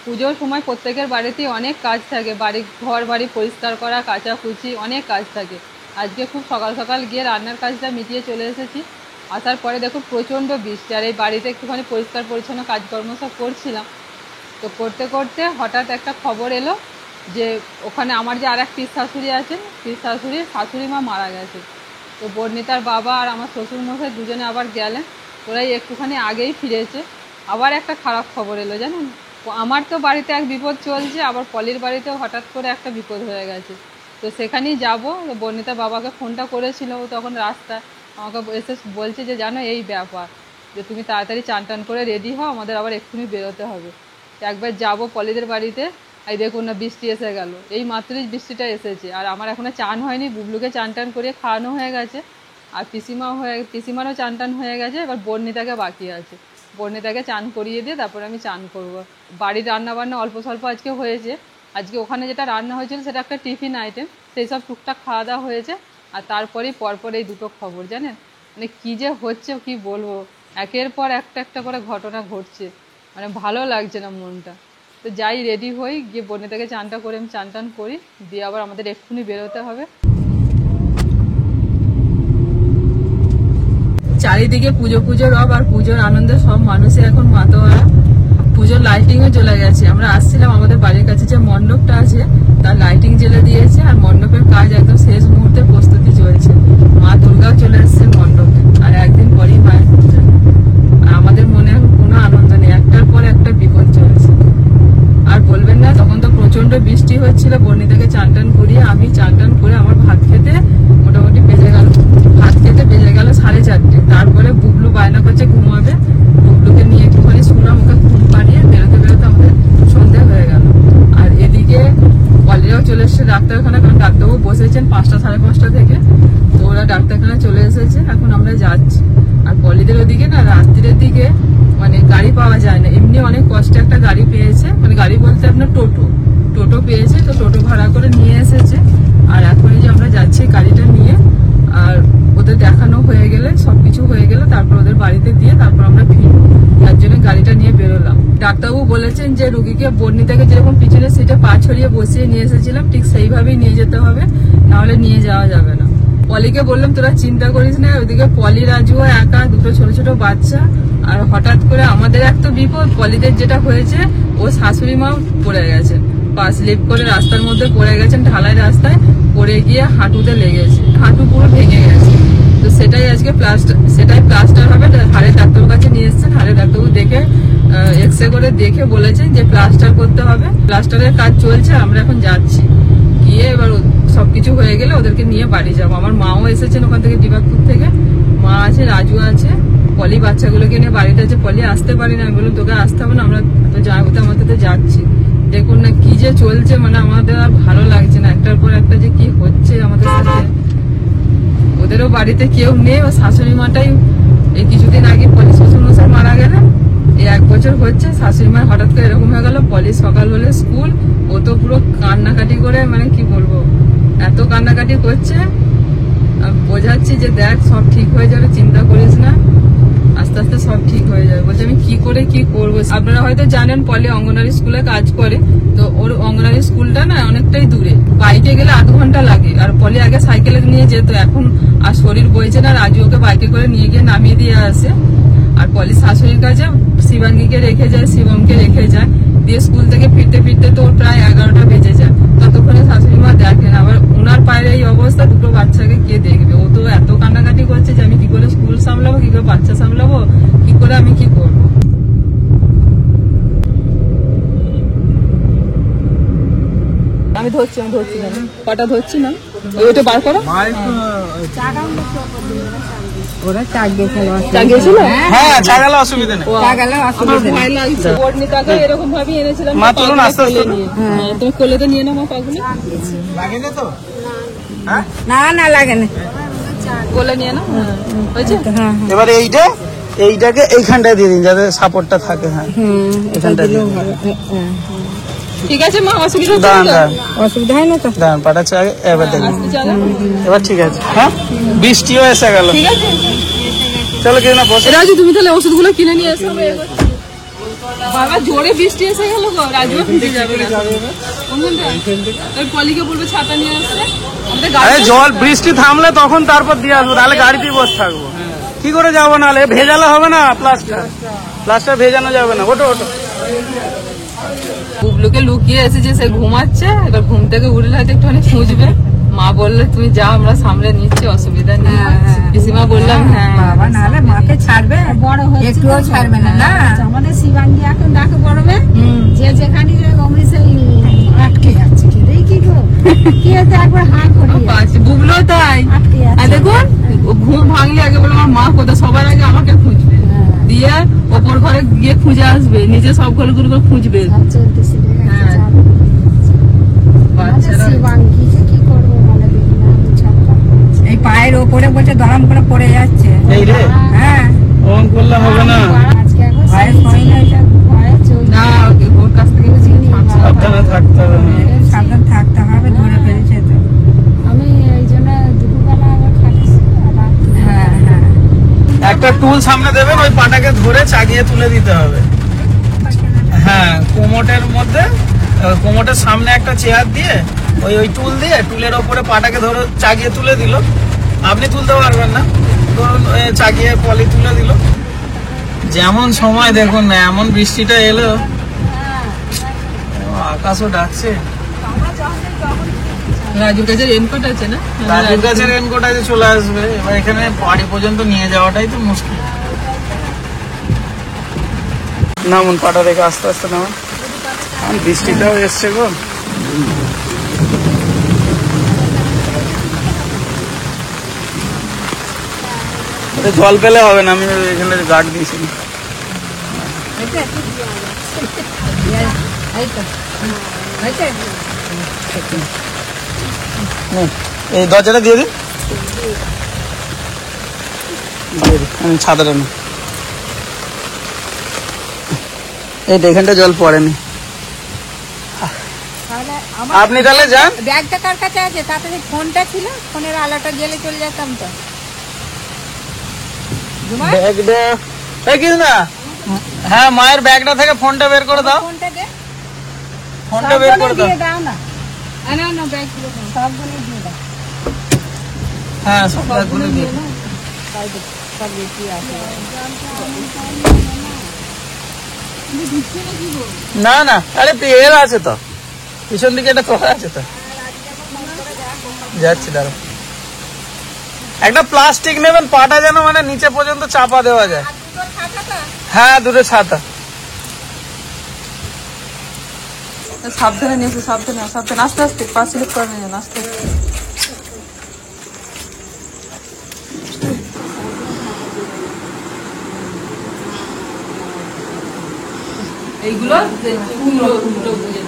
পুজোর সময় প্রত্যেকের বাড়িতেই অনেক কাজ থাকে, ঘর বাড়ি পরিষ্কার করা, কাচাকুচি, অনেক কাজ থাকে। আজকে খুব সকাল সকাল গিয়ে রান্নার কাজটা মিটিয়ে চলে এসেছি। আসার পরে দেখো প্রচণ্ড বৃষ্টি, আর এই বাড়িতে একটুখানি পরিষ্কার পরিচ্ছন্ন কাজকর্ম সব করছিলাম। তো করতে করতে হঠাৎ একটা খবর এলো যে ওখানে আমার যে আর এক পিস শাশুড়ি আছেন, পিস শাশুড়ির শাশুড়ি মা মারা গেছে। তো বর্ণিতার বাবা আর আমার শ্বশুরমশাই দুজনে আবার গেলেন, ওরাই একটুখানি আগেই ফিরেছে। আবার একটা খারাপ খবর এলো জানেন, আমার তো বাড়িতে এক বিপদ চলছে, আবার পলির বাড়িতেও হঠাৎ করে একটা বিপদ হয়ে গেছে। তো সেখানেই যাবো। বর্ণিতার বাবাকে ফোনটা করেছিল, ও তখন রাস্তায় আমাকে এসে বলছে যে জানো এই ব্যাপার, যে তুমি তাড়াতাড়ি চান টান করে রেডি হও, আমাদের আবার এক্ষুনি বেরোতে হবে। একবার যাবো পলিদের বাড়িতে। এই দেখুন না বৃষ্টি এসে গেল, এই মাত্রই বৃষ্টিটা এসেছে। আর আমার এখনও চান হয়নি, বুবলুকে চান টান করে খাওয়ানো হয়ে গেছে, আর পিসিমারও চান টান হয়ে গেছে। এবার বর্ণিতাকে বাকি আছে, বর্ণিতাকে চান করিয়ে দিয়ে তারপরে আমি চান করব। বাড়ির রান্নাবান্না অল্প স্বল্প আজকে হয়েছে। আজকে ওখানে যেটা রান্না হয়েছিল সেটা একটা টিফিন আইটেম, সেই সব টুকটাক খাওয়া দাওয়া হয়েছে। আর তারপরেই পরপর এই দুটো খবর জানেন, মানে কী যে হচ্ছে কি বলবো, একের পর একটা করে ঘটনা ঘটছে, মানে ভালো লাগছে না মনটা। তো যাই রেডি হই, গিয়ে বর্ণিতাকে চানটা করে আমি চান টান করি, দিয়ে আবার আমাদের এক্ষুনি বেরোতে হবে। চারিদিকে পুজো রব, আর পুজোর আনন্দে সব মানুষই এখন মাতোয়ারা। পুজোর লাইটিংও চলে গেছে। আমরা আসছিলাম, আমাদের বাড়ির কাছে যে মণ্ডপটা আছে তার লাইটিং জ্বেলে দিয়েছে, আর মণ্ডপের কাজ একদম শেষ মুহূর্তে প্রস্তুতি চলছে। মা দুর্গাও চলে এসছেন মণ্ডপে, আর একদিন পরেই মায়ের পূজা। আর আমাদের মনে এখন কোনো আনন্দ নেই, একটার পর একটা বিপদ চলছে। আর বলবেন না, তখন তো প্রচন্ড বৃষ্টি হচ্ছিল। বর্ণিতাকে চান টান করিয়ে আমি চান টান করে আমার ভাত খেতে মোটামুটি বেজে গেল 4:30। তারপরে বুবলু বায়না করছে ঘুমাবে, বুবলুকে নিয়ে একটুখানি শুনলাম, ওকে ঘুম পাড়িয়ে বেরোতে বেরোতে আমাদের সন্ধে হয়ে গেল। আর এদিকে পলিরাও চলে এসছে ডাক্তারখানা, কারণ ডাক্তারবাবু বসেছেন 5টা সাড়ে 5টা থেকে। তো ওরা ডাক্তারখানা চলে এসেছে, এখন আমরা যাচ্ছি। আর পলিদের ওদিকে না রাত্রির দিকে মানে গাড়ি পাওয়া যায় না, এমনি অনেক কষ্টে একটা গাড়ি পেয়েছে, মানে গাড়ি বলতে আপনার টোটো পেয়েছে। তো টোটো ভাড়া করে নিয়ে এসেছে, আর এখনই যে আমরা যাচ্ছি গাড়িটা নিয়ে। আর ওদের দেখানো হয়ে গেলে, সবকিছু হয়ে গেলে তারপর ওদের বাড়িতে দিয়ে তারপর আমরা ফিরবো, তার জন্য গাড়িটা নিয়ে বেরোলাম। ডাক্তারবাবু বলেছেন যে রুগীকে বর্ণিতাকে যেরকম পিছনে সিটে পা ছড়িয়ে বসিয়ে নিয়ে এসেছিলাম ঠিক সেইভাবেই নিয়ে যেতে হবে, নাহলে নিয়ে যাওয়া যাবে না। পলিকে বললাম তোরা চিন্তা করিস না, ওইদিকে পলি রাজুও একা, দুটো ছোট ছোট বাচ্চা। আর হঠাৎ করে আমাদের এক তো বিপদ, পলিদের যেটা হয়েছে ও শাশুড়ি মাও পড়ে গেছেন, পা স্লিপ করে রাস্তার মধ্যে পড়ে গেছেন, ঢালাই রাস্তায় পড়ে গিয়ে হাঁটুতে লেগেছে, হাঁটু পুরো ভেঙে গেছে। তো সেটাই আজকে প্লাস্টার হবে। হাড়ের ডাক্তারের কাছে নিয়ে এসছেন, হাড়ের ডাক্তারবাবু দেখে এক্সরে করে দেখে বলেছেন যে প্লাস্টার করতে হবে। প্লাস্টারের কাজ চলছে, আমরা এখন যাচ্ছি, গিয়ে এবার সবকিছু হয়ে গেলে ওদেরকে নিয়ে বাড়ি যাবো। আমার মাও এসেছেন ওখান থেকে, ডিবাকপুর থেকে মা আছে, রাজু আছে, পলি বাচ্চাগুলোকে নিয়ে বাড়িতে আছে। পলি আসতে পারি না, আমি বললাম তোকে আসতে হবে না, আমরা তো যাবো, তো আমাদের তো যাচ্ছি। দেখুন না কি যে চলছে, মানে আমাদের আর ভালো লাগছে না, একটার পর একটা যে কি হচ্ছে আমাদের সাথে। ওদেরও বাড়িতে কেউ নেই, ও শাশুড়ি মাটাই এই কিছুদিন আগে পলি শ্বশুরমশাই মারা গেলেন, এই 1 বছর হচ্ছে। শাশুড়ি মা হঠাৎ করে এরকম হয়ে গেল, পলি সকাল হলে স্কুল, ও তো পুরো কান্নাকাটি করে, মানে কি বলবো, এত কান্নাকাটি করছে। বোঝাচ্ছি যে দেখ সব ঠিক হয়ে যাবে, চিন্তা করিস না, আস্তে আস্তে সব ঠিক হয়ে যাবে। বলছে আমি কি করে কি করবো। আপনারা হয়তো জানেন পলি অঙ্গনওয়াড়ি স্কুলে কাজ করে, তো ওর অঙ্গনওয়াড়ি স্কুলটা না অনেকটাই দূরে, বাইকে গেলে 8 ঘন্টা লাগে। আর পলি আগে সাইকেলে নিয়ে যেত, এখন আর শরীর বইছে না, রাজু ওকে বাইকে করে নিয়ে গিয়ে নামিয়ে দিয়ে আসে। আর পলি শাশুড়ির কাছে শিবাঙ্গীকে রেখে যায়, শিবমকে রেখে যায়, দিয়ে স্কুল থেকে ফিরতে ফিরতে তো প্রায় 11টা বেজে যায়। ততক্ষণে শাশুড়ি মা দেখেন, আবার ওনার পায়ের এই অবস্থা, দুটো বাচ্চাকে কে দেখবে। ও তো এত কান্নাকাটি করছে যে আমি কি করে স্কুল সামলাবো, কি করে বাচ্চা সামলাবো, কি করে আমি কি করবো। আমি ধরছি না, কটা ধরছি না, ওইটা বার করো। ওরা চা গেছিল, হ্যাঁ চা গেলে অসুবিধা নেই, ভয় লাগছে। বর্ণিতাকে এরকম ভাবে এনেছিলাম, তুমি কোলেতে নিয়ে নাও, মা পাগুলি লাগেনি তো, না লাগে না, কোলে নিয়ে নাও, হয়েছে। এবারে এইটাকে এইখানটায় দিয়ে দিন যাতে সাপোর্টটা থাকে। হ্যাঁ এখানটা ঠিক আছে মা, অসুবিধা হয় না তো, দাঁড়ান পাঠাচ্ছে আগে, এবার দেখুন এবার ঠিক আছে। হ্যাঁ বৃষ্টিও এসে গেল, ঠিক আছে চলো কিনে না বসে। রাজু তুমি তাহলে ওষুধগুলো কিনে নিয়ে এসো। বাবা জোরে বৃষ্টি এসে গেল গো, রাজুও ভিজে যাবে ওই পলিকে বলবে ছাতা নিয়ে আসতে। আরে জল বৃষ্টি থামলে তখন তারপর দিয়ে আসবো, তাহলে গাড়িতেই বসে থাকবো। কি করে যাবো, নাহলে ভেজালে হবে না, প্লাস্টার ভেজানো যাবে না। ওটো ওটো বুবলুকে লুকিয়ে এসেছে, সে ঘুমাচ্ছে, এবার ঘুম থেকে উঠলে হয়তো একটুখানি খুঁজবে। মা বললে তুমি যাও, আমরা সামলে নিচ্ছি, অসুবিধা নেই। পিসিমা বললাম হ্যাঁ বাবা নাহলে মাকে ছাড়বে, বড় হচ্ছে একটুও ছাড়বে না। না আমাদের শিবাঙ্গী এখন ডাকে পড়বে, যে যেখানে অমনি সেই আটকে যাচ্ছে। এই কি গো, কি হচ্ছে একবার হাঁ করি বুবলু তাই দেখুন, ঘুম ভাঙলে আগে বলে আমার মা কোথায়, সবার আগে আমাকে খুঁজবে, দিয়ে ওপর ঘরে গিয়ে খুঁজে আসবে, নিজে সব ঘরে ঘুরে খুঁজবে। এই পায়ের ওপরে বলছে দরম করে পড়ে যাচ্ছে। এই রে, হ্যাঁ ফোন করলে হবে না, না ওর কাছ থেকে সাবধানে থাকতে হবে। সাবধান থাকতে হবে, ধরে ফেলেছে তো। আমি এই জন্য দুপুরবেলা আবার খাচ্ছি। হ্যাঁ হ্যাঁ একটা টুল সামনে দেবেন, ওই পাটাকে ধরে চাগিয়ে তুলে দিতে হবে। হ্যাঁ, কোমরের মধ্যে, কোমরের সামনে একটা চেয়ার দিয়ে ওই টুল দিয়ে টুলের ওপরে পাটাকে ধরে চাগিয়ে তুলে দিল। আপনি তুলতে পারবেন না, ধরুন চাগিয়ে পলি তুলে দিল। যেমন সময় দেখুন না, এমন বৃষ্টিটা এলো, আকাশও ডাকছে। রাজুর কাছে রেনকোট আছে না, রাজুর কাছে রেনকোট আছে, চলে আসবে। এবার এখানে বাড়ি পর্যন্ত নিয়ে যাওয়াটাই তো মুশকিল। নামুন, পাটা রেখে আস্তে আস্তে নামুন, বৃষ্টিটাও এসছে গো। জল পেলে হবে না, আমি এখানে গার্ড দিয়েছি। এই দরজাটা দিয়ে দিন, আমি ছাতাটা না, এইটা এখানটা জল পড়েনি। আপনি তাহলে যান। ব্যাগটা কার কাছে আছে? তাতে ফোনটা ছিল, ফোনের আলোটা জ্বেলে চলে যেতাম তো। ব্যাগটা এই কিছু না, হ্যাঁ মায়ের ব্যাগটা থেকে ফোনটা বের করে দাও, ফোনটা দে, ফোনটা বের করে দাও। দাও না, না না ব্যাগগুলো সবগুলো দিয়ে দাও। হ্যাঁ, সব ব্যাগগুলো দিয়ে দাও। সব বেশি আছে। না না, আরে এর আছে তো, পিছন দিকে একটা করা আছে তো, যাচ্ছি দাঁড়া। একটা প্লাস্টিক নেবেন, পাটা যেন মানে নিচে পর্যন্ত চাপা দেওয়া যায়। হ্যাঁ, দুটো ছাতা। সাবধানে নিয়েছে, সাবধানে সাবধানে, আস্তে আস্তে পা স্লিপ করে নিয়ে যান, আস্তে এইগুলো উল্টো বুঝে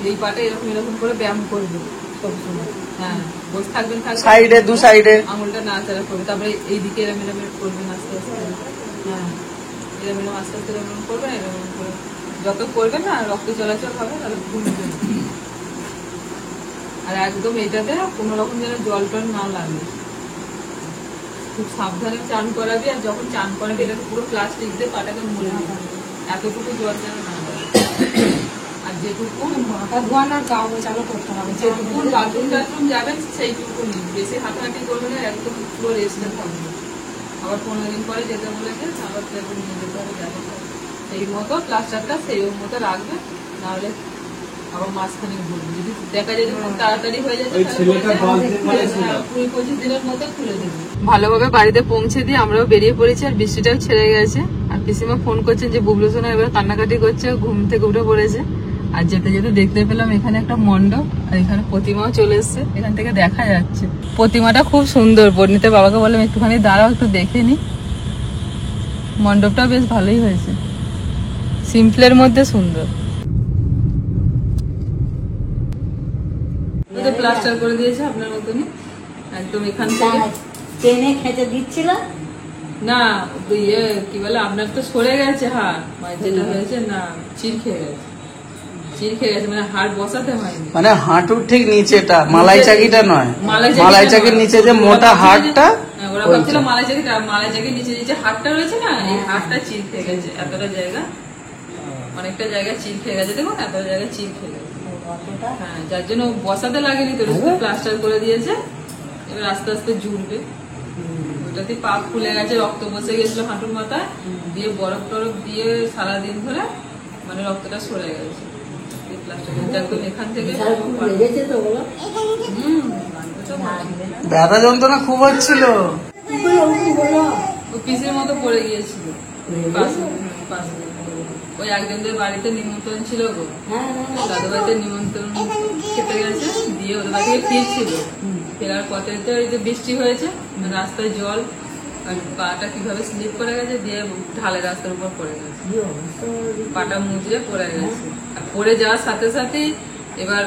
এই পাটা এরকম এরকম করে ব্যায়াম করবে সবসময়। হ্যাঁ, বসে থাকবেন, সাইডে দু সাইডে আঙুলটা নাড়াচাড়া করবে, তারপরে এইদিকে এরম এরম করবেন আস্তে আস্তে। হ্যাঁ, এরম এরম আস্তে আস্তে এরম করবেন, এরম করে যত করবেন না রক্ত চলাচল হবে, তাহলে ঘুমবে। আর একদম এটাতে কোনো রকম যেন জল টল না লাগে, খুব সাবধানে চান করাবি। আর যখন চান করাবি এটাকে পুরো প্লাস্টিক দিয়ে পাটাকে মুড়ে দিবি, এতটুকু জল যেন না লাগে। আর যেটুকু ধোয়ানোর গাও চালু করতে হবে, যেটুকু বাথরুম টাথরুম যাবেন সেইটুকু নিন, বেশি হাঁটাহাঁটি করবেন না, একদম পুরো রেস্টে থাকবে। আবার 15 দিন পরে যেতে বলেছে, আবার নিয়ে যেতে হবে, যাবে সেই মতো প্লাস্টারটা সেই মতো রাখবে, নাহলে আবার মাঝখানে ঘুরবে। যদি দেখা যায় খুব তাড়াতাড়ি হয়ে যাচ্ছে, 20-25 দিনের মতো খুলে দেবে। ভালোভাবে বাড়িতে পৌঁছে দিয়ে আমরাও বেরিয়ে পড়েছি, আর বৃষ্টিটাও ছেড়ে গেছে। আর পিসিমা ফোন করছেন যে বুবলু সোনা এবার কান্নাকাটি করছে, ঘুম থেকে উঠে পড়েছে। আর যেতে যেতে দেখতে পেলাম এখানে একটা মণ্ডপ, আর এখানে প্রতিমাও চলে এসছে, এখান থেকে দেখা যাচ্ছে। প্রতিমাটা খুব সুন্দর, বর্ণিতে বাবাকে বললাম একটুখানি দাঁড়াও, একটু দেখে নি। মণ্ডপটা বেশ ভালোই হয়েছে, সিম্পলের মধ্যে সুন্দর। প্লাস্টার করে দিয়েছে আপনার মতনই, একদম এখান থেকে টেনে খেতে দিচ্ছিল, না ইয়ে কি বলে আপনার তো সরে গেছে হাড় মানে যেটা হয়েছে না চির খেয়ে গেছে মানে হাড় বসাতে হয়নি মানে হাঁটুর ঠিক নিচেটা মালাই চাকিটা নয়, মালাই মালাই চাকির নিচে যে মোটা হাড়টা, ওরা ভাবছিল মালাই চাকির নিচে নিচে হাড়টা রয়েছে না এই হাড়টা চির খেয়ে গেছে, এতটা জায়গা অনেকটা জায়গা চির খেয়ে গেছে, দেখুন এতটা জায়গা চির খেয়ে গেছে। হ্যাঁ, যার জন্য বসাতে লাগেনি তো, শুধু প্লাস্টার করে দিয়েছে, এবার আস্তে আস্তে জুড়বে। ওটাতে পা ফুলে গেছে, রক্ত বসে গেছিল হাঁটুর মাথায়, দিয়ে বরফ টরফ দিয়ে সারাদিন ধরে মানে রক্তটা সরে গেছে প্লাস্টার এখান থেকে। ব্যথা যন্ত্রণা খুব হচ্ছিল, ও পিসের মতো পড়ে গিয়েছিল পাশে। ওই একজনদের বাড়িতে নিমন্ত্রণ ছিল গো, দাদু বাড়িতে নিমন্ত্রণ খেতে গেছে, দিয়ে ওদের বাড়ি থেকে ফিরছিল, ফেরার পথে তো এই যে বৃষ্টি হয়েছে, রাস্তায় জল, আর পাটা কিভাবে স্লিপ করে গেছে, দিয়ে ঢালে রাস্তার উপর পড়ে গেছে, পাটা মুচড়ে পড়ে গেছে। আর পড়ে যাওয়ার সাথে সাথেই এবার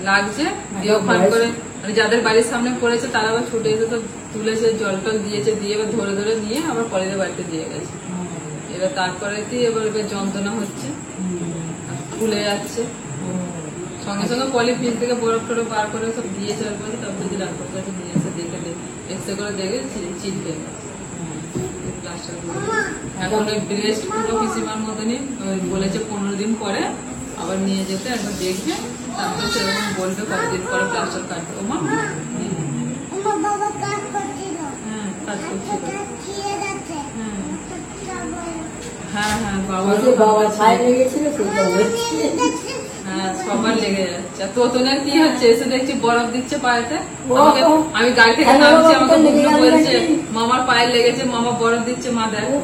লাগছে, দিয়ে ওখান করে মানে যাদের বাড়ির সামনে পড়েছে তারা আবার ছুটে এসে তো তুলেছে, জল টল দিয়েছে, দিয়ে এবার ধরে ধরে নিয়ে আবার পরের বাড়িতে দিয়ে গেছে। এবার তারপরে এবার যন্ত্রণা হচ্ছে, ফুলে যাচ্ছে, সঙ্গে সঙ্গে পলিথিন থেকে বরফ টরফ বার করে সব দিয়েছে, তারপর যদি ডাক্তার কাছে দিয়েছে, দেখে এক্সরে করে দেখে চিনতে এখন ওই ব্রেস্ট পুরো পিসিমার মতনই বলেছে 15 দিন পরে আবার নিয়ে যেতে, একবার দেখবে, তারপরে সেরকম বলবে কতদিন পরে প্লাস্টার কাটবে। ওমা হ্যাঁ কাজ করছিল, হ্যাঁ বাবা হ্যাঁ সবার লেগে যাচ্ছে। তোতনের কি হচ্ছে, এসে দেখছি বরফ দিচ্ছে পায়েতে, আমি গাড়ি থেকে নামছি, আমাকে বলছে মামার পায়ে লেগেছে, মামা বরফ দিচ্ছে, মা দেখো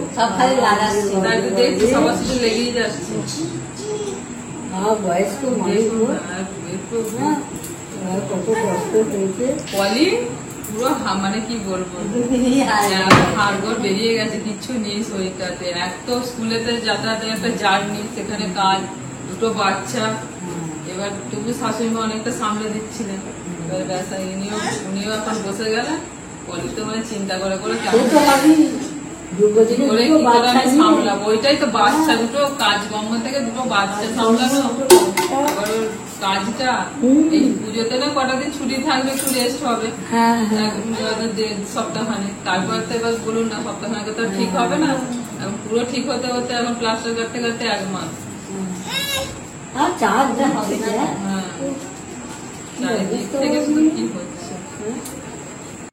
দেখছি সবার শুধু লেগেই যাচ্ছে। পলি পুরো মানে কি বলবো, হাড়গোড় বেরিয়ে গেছে, কিচ্ছু নেই শরীরটাতে। এক তো স্কুলেতে যাতায়াতের একটা জার্নি, সেখানে কাজ, দুটো বাচ্চা, এবার তবু শাশুড়ি মা অনেকটা সামলে দিচ্ছিলেন। এবার ব্যবসা উনিও এখন বসে গেলেন, পলি তো মানে চিন্তা করে করে আমি সামলাবো, ওইটাই তো বাচ্চা দুটো, কাজ কর্ম থেকে দুটো বাচ্চা সামলানো, আবার কাজটা এই পুজোতে না কটা দিন ছুটি থাকবে, একটু রেস্ট হবে সপ্তাহখানে, তারপর তো এবার বলুন না সপ্তাহখানে তো ঠিক হবে না, এখন পুরো ঠিক হতে হতে এখন প্লাস্টার করতে করতে 1 মাস। হ্যাঁ, চারিদিক থেকে শুধু কি হচ্ছে।